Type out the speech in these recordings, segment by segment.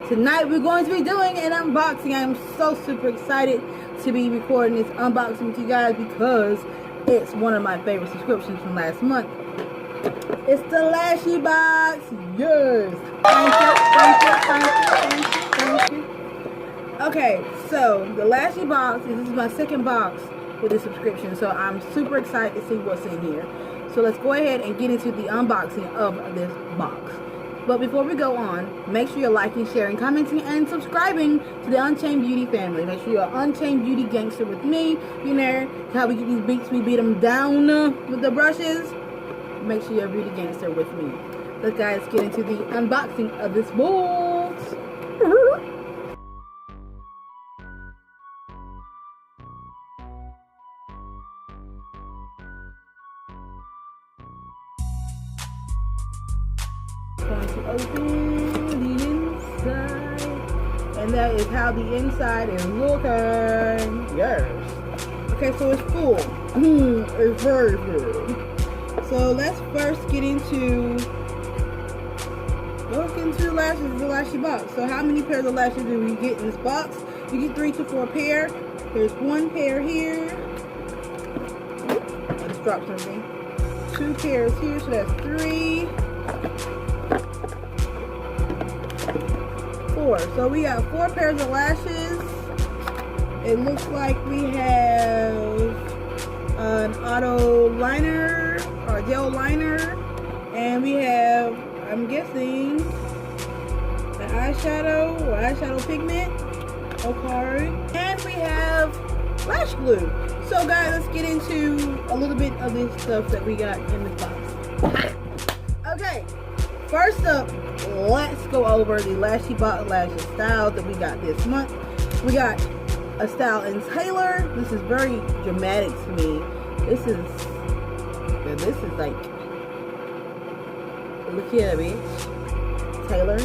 Tonight we're going to be doing an unboxing. I am so super excited to be recording this unboxing with you guys because it's one of my favorite subscriptions from last month. It's the Lashy Box. Yes. Thank you. Okay, so the Lashy Box, this is my second box with this subscription, so I'm super excited to see what's in here. So let's go ahead and get into the unboxing of this box. But before we go on, make sure you're liking, sharing, commenting, and subscribing to the Unchained Beauty family. Make sure you're an Unchained Beauty gangster with me. You know how we get these beats, we beat them down with the brushes. Make sure you're a beauty gangster with me. Let's guys get into the unboxing of this box. Going to open the inside, and that is how the inside is looking. Yes. Okay, so it's full. It's very full. So let's first get into the lashes, the Lashy Box. So how many pairs of lashes do we get in this box? You get 3 to 4 pair. There's 1 pair here. I just dropped something. 2 pairs here, so that's 3. 4. So we got 4 pairs of lashes. It looks like we have an auto liner or gel liner, and we have, I'm guessing, an eyeshadow or eyeshadow pigment. Okay, and we have lash glue. So guys, let's get into a little bit of this stuff that we got in this box. Okay, first up, let's go over the Lashy Box lashes styles that we got this month. We got a style in Taylor. This is very dramatic to me. This is like, look here, bitch. Taylor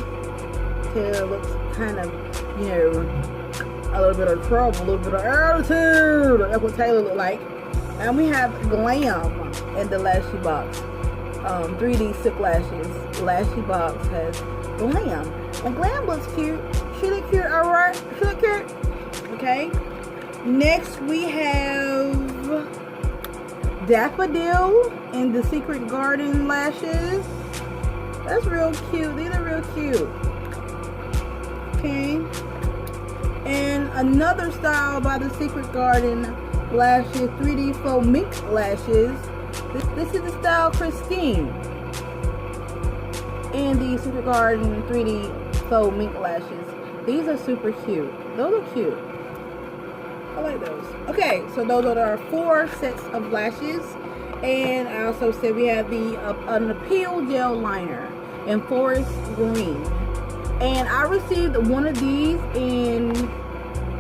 looks kind of, you know, a little bit of trouble, a little bit of attitude. That's what Taylor look like. And we have glam in the Lashy Box. 3D silk lashes. Lashy Box has glam, and glam looks cute. She look cute, alright. She look cute. Okay. Next we have Daffodil in the Secret Garden lashes. That's real cute. These are real cute. Okay. And another style by the Secret Garden lashes, 3D faux mink lashes. This is the style Christine and the Secret Garden 3D faux mink lashes. These are super cute. Those are cute. I like those. Okay, so those are our 4 sets of lashes. And I also said we have an appeal gel liner in forest green. And I received one of these in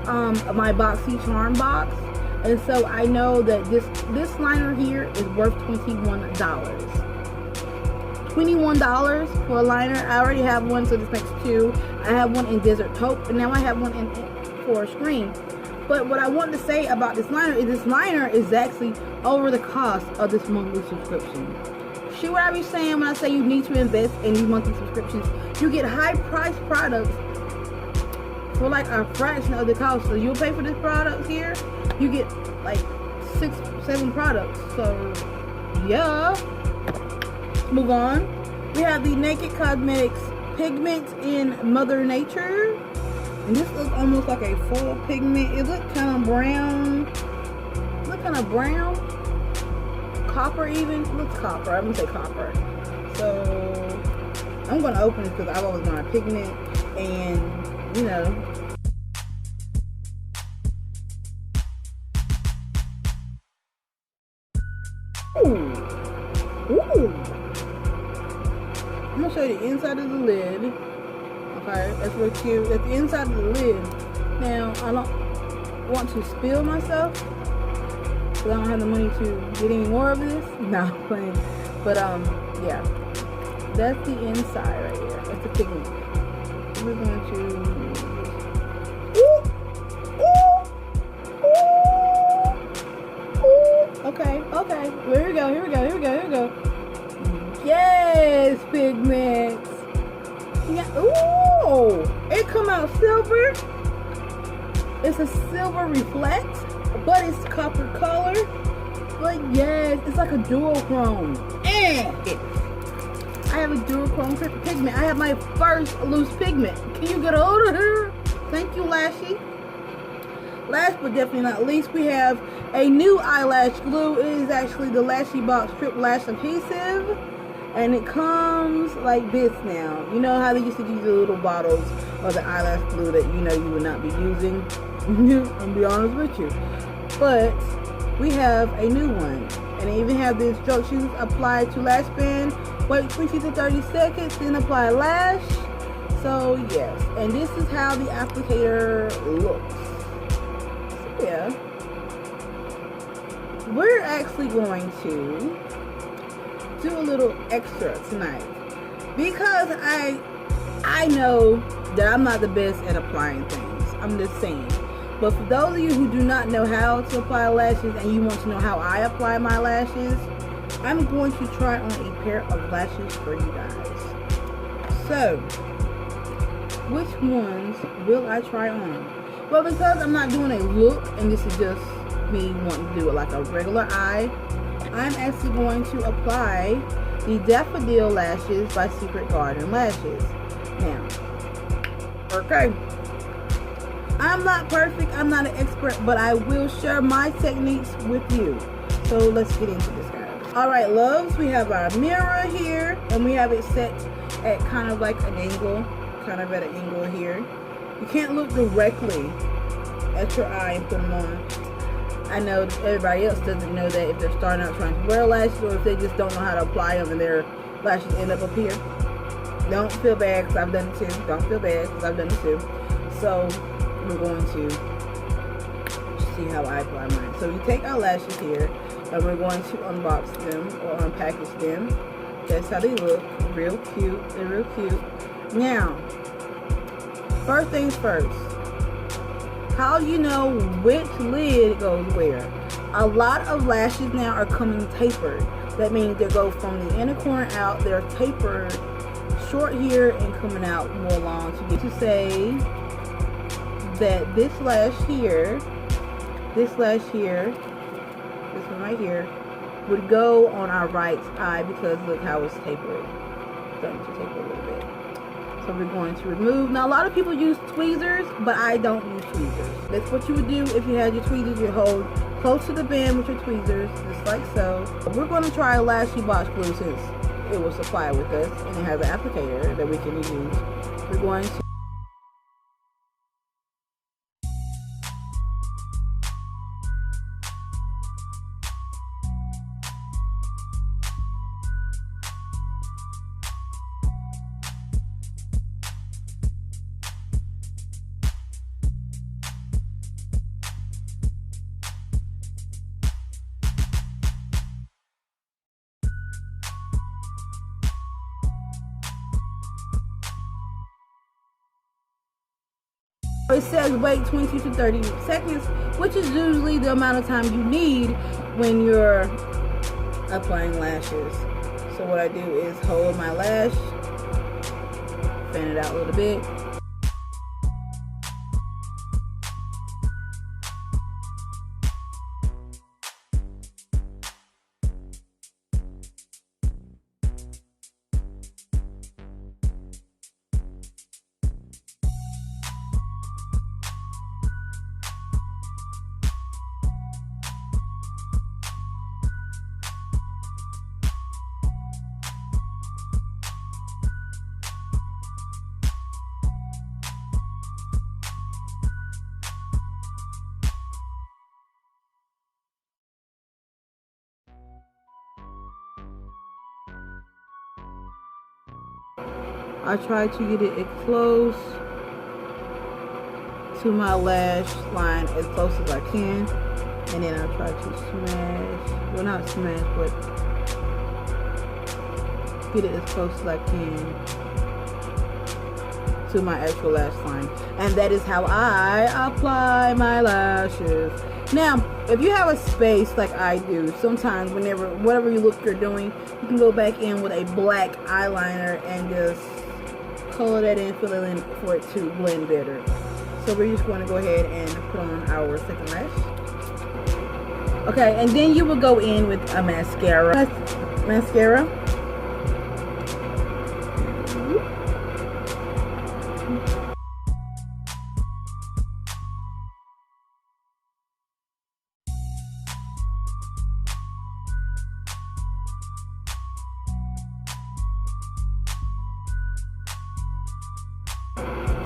my Boxy Charm box. And so I know that this liner here is worth $21. $21 for a liner. I already have one, so this makes 2. I have one in Desert Taupe, and now I have one in Forest Green. But what I want to say about this liner is actually over the cost of this monthly subscription. See what I be saying when I say you need to invest in these monthly subscriptions? You get high priced products for like a fraction of the cost. So you'll pay for this product here, you get like 6-7 products. So yeah. Let's move on. We have the Naked Cosmetics pigment in Mother Nature. And this looks almost like a full pigment. It looks kind of brown. Copper even. It looks copper. I'm gonna say copper. So I'm gonna open it because I've always done a pigment, and you know. Ooh. I'm gonna show you the inside of the lid. Okay, that's real cute. That's the inside of the lid. Now, I don't want to spill myself, because I don't have the money to get any more of this. No, I'm playing. But, yeah. That's the inside right here. That's the pigment. We're going to... Okay. Here we go. Yes, pigments. Yeah. Ooh, it come out silver. It's a silver reflect, but it's copper color. But yes, it's like a duochrome. And I have a duochrome pigment. I have my first loose pigment. Can you get a hold of her? Thank you, Lashy. Last but definitely not least, we have a new eyelash glue. It is actually the Lashy Box Strip Lash Adhesive. And it comes like this now. You know how they used to use the little bottles of the eyelash glue that you know you would not be using? I'll be honest with you. But we have a new one. And they even have the instructions: apply to lash band, wait 20 to 30 seconds, then apply lash. So yes, and this is how the applicator looks. So yeah, we're actually going to do a little extra tonight because I know that I'm not the best at applying things. I'm just saying. But for those of you who do not know how to apply lashes and you want to know how I apply my lashes, I'm going to try on a pair of lashes for you guys. So, which ones will I try on? Well, because I'm not doing a look and this is just me wanting to do it like a regular eye, I'm actually going to apply the Daffodil Lashes by Secret Garden Lashes. Now, okay, I'm not perfect, I'm not an expert, but I will share my techniques with you. So let's get into this, guys. Alright, loves, we have our mirror here, and we have it set at kind of like an angle, kind of at an angle here. You can't look directly at your eye and put them on. I know everybody else doesn't know that if they're starting out trying to wear lashes, or if they just don't know how to apply them and their lashes end up here. Don't feel bad because I've done it too. Don't feel bad because I've done it too. So we're going to see how I apply mine. So we take our lashes here and we're going to unbox them or unpackage them. That's how they look. Real cute. They're real cute. Now, first things first. How you know which lid goes where? A lot of lashes now are coming tapered. That means they go from the inner corner out. They're tapered short here and coming out more long. So you get to say that this lash here, this one right here, would go on our right eye because look how it's tapered. Starting to taper a little bit. So we're going to remove. Now a lot of people use tweezers, but I don't use tweezers. That's what you would do if you had your tweezers. You hold close to the band with your tweezers, just like so. We're going to try Lashy Box glue since it was supplied with us and it has an applicator that we can use. We're going to it says wait 20 to 30 seconds, which is usually the amount of time you need when you're applying lashes. So what I do is hold my lash, fan it out a little bit. I try to get it close to my lash line as close as I can, and then I try to smash, well not smash, but get it as close as I can to my actual lash line. And that is how I apply my lashes. Now, if you have a space like I do, sometimes whatever you look you're doing, you can go back in with a black eyeliner and just color that in, fill it in for it to blend better. So we're just going to go ahead and put on our second lash. Okay, and then you will go in with a mascara.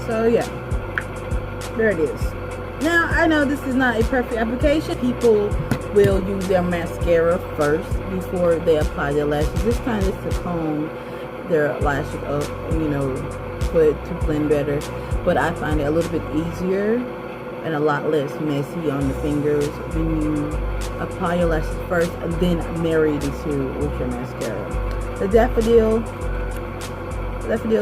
So yeah, there it is. Now I know this is not a perfect application. People will use their mascara first before they apply their lashes. This time is to comb their lashes up, you know, for it to blend better. But I find it a little bit easier and a lot less messy on the fingers when you apply your lashes first and then marry the two with your mascara. The Daffodil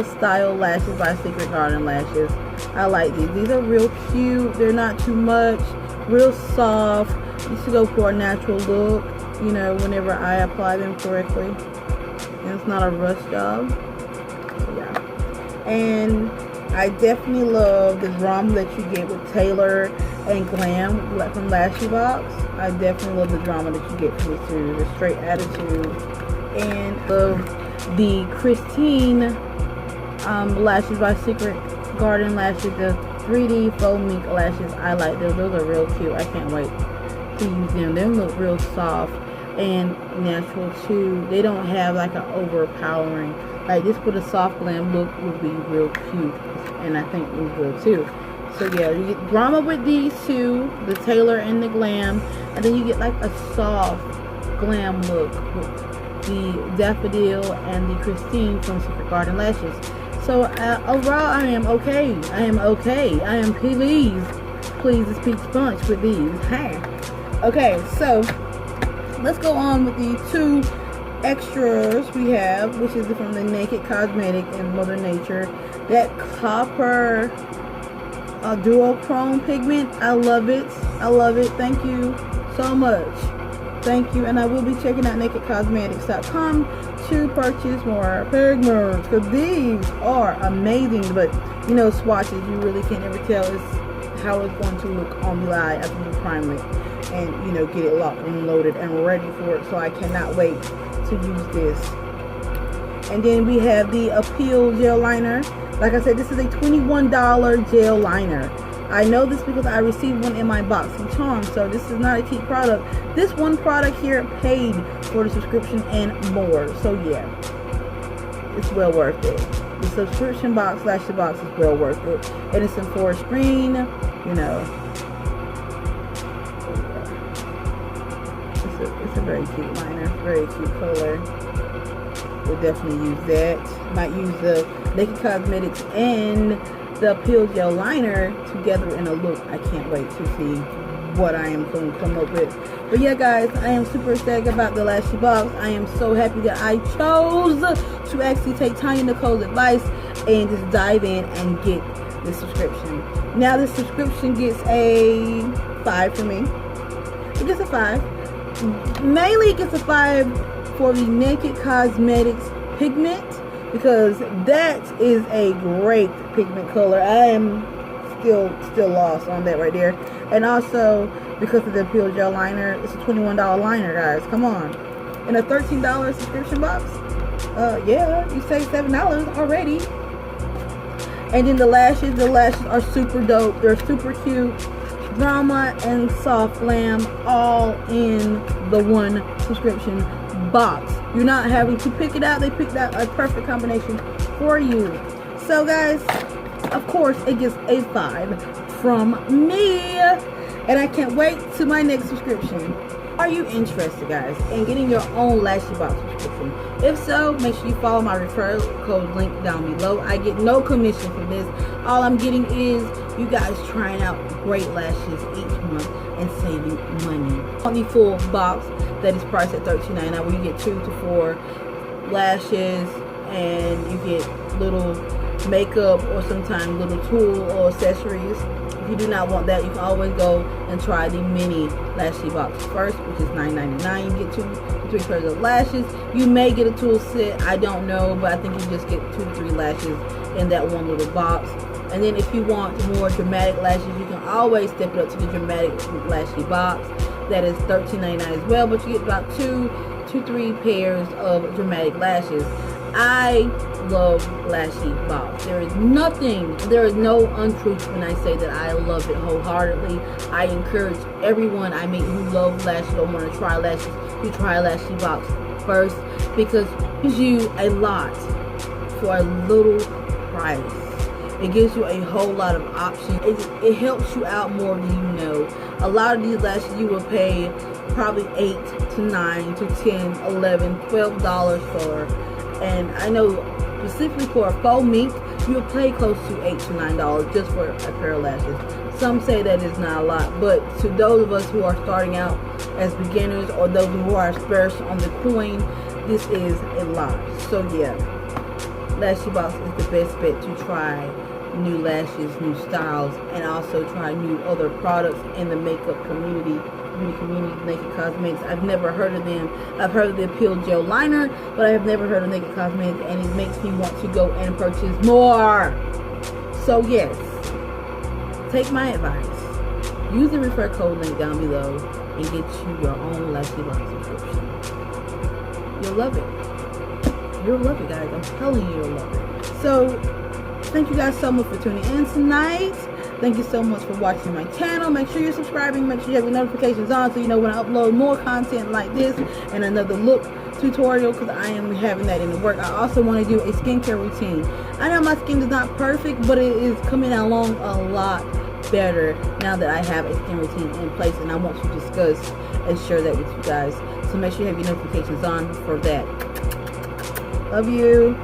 Style Lashes by Secret Garden Lashes. I like these. These are real cute. They're not too much. Real soft. You should go for a natural look, you know, whenever I apply them correctly. And it's not a rush job. So yeah. And I definitely love the drama that you get with Taylor and Glam from Lashy Box. I definitely love the drama that you get from the two. The straight attitude. And the Christine Lashes by Secret Garden Lashes, the 3D faux mink lashes. I like those. Those are real cute. I can't wait to use them. They look real soft and natural too. They don't have like an overpowering, like this with a soft glam look would be real cute, and I think these will too. So yeah, you get drama with these two, the Taylor and the Glam, and then you get like a soft glam look with the Daffodil and the Christine from Secret Garden Lashes. So overall, I am okay. I am pleased to speak Sponge with these. Hi. Okay, so let's go on with the two extras we have, which is from the Naked Cosmetic and Mother Nature. That copper duochrome pigment. I love it. Thank you so much. Thank you. And I will be checking out nakedcosmetics.com to purchase more pigments, because these are amazing. But you know, swatches, you really can't ever tell how it's going to look on the eye after you prime it and, you know, get it locked and loaded and ready for it. So I cannot wait to use this. And then we have the Appeal Gel Liner. Like I said, this is a $21 gel liner. I know this because I received one in my box from Charm, so this is not a cheap product. This one product here paid for the subscription and more. So yeah, it's well worth it. The subscription box, Lashy Box, is well worth it. And it's in forest green, you know. It's a very cute liner, very cute color. We'll definitely use that. Might use the Naked Cosmetics and the Appeal Gel Liner together in a look. I can't wait to see what I am going to come up with. But yeah, guys, I am super ecstatic about the Lashy Box. I am so happy that I chose to actually take Tanya Nicole's advice and just dive in and get the subscription. Now the subscription gets a 5 for me. It gets a 5. Mainly it gets a 5 for the Naked Cosmetics pigment, because that is a great pigment color. I am still lost on that right there. And also because of the Appeal Gel Liner, it's a $21 liner, guys. Come on. In a $13 subscription box, yeah, you save $7 already. And then the lashes are super dope. They're super cute. Drama and soft glam all in the one subscription box. You're not having to pick it out. They picked out a perfect combination for you. So guys, of course it gets a 5 from me, and I can't wait to my next subscription. Are you interested, guys, in getting your own Lashy Box subscription? If so, make sure you follow my referral code link down below. I get no commission for this. All I'm getting is you guys trying out great lashes each month and saving money. On the full box that is priced at $13.99, where you get 2 to 4 lashes and you get little makeup or sometimes little tool or accessories. If you do not want that, you can always go and try the mini Lashy Box first, which is $9.99. You get 2 to 3 pairs of lashes. You may get a tool set, I don't know, but I think you just get 2 to 3 lashes in that one little box. And then if you want more dramatic lashes, you can always step it up to the dramatic Lashy Box. That is $13.99 as well, but you get about 2 to 3 pairs of dramatic lashes. I love Lashy Box. There is no untruth when I say that I love it wholeheartedly. I encourage everyone I meet who loves lashes or want to try lashes to try Lashy Box first, because it gives you a lot for a little price. It gives you a whole lot of options. It helps you out more than you know. A lot of these lashes you will pay probably $8 to $9 to $10, $11, $12 for. And I know specifically for a faux mink, you'll pay close to $8 to $9 just for a pair of lashes. Some say that is not a lot, but to those of us who are starting out as beginners or those who are sparse on the coin, this is a lot. So yeah, Lashy Box is the best bet to try new lashes, new styles, and also try new other products in the makeup community. Naked Cosmetics. I've never heard of them. I've heard of the Peel Gel Liner, but I have never heard of Naked Cosmetics, and it makes me want to go and purchase more. So yes, take my advice. Use the refer code link down below and get you your own Lashy Box subscription. You'll love it. You'll love it, guys. I'm telling you, you'll love it. So thank you guys so much for tuning in tonight. Thank you so much for watching my channel. Make sure you're subscribing. Make sure you have your notifications on so you know when I upload more content like this and another look tutorial, because I am having that in the work. I also want to do a skincare routine. I know my skin is not perfect, but it is coming along a lot better now that I have a skin routine in place, and I want to discuss and share that with you guys. So make sure you have your notifications on for that. Love you.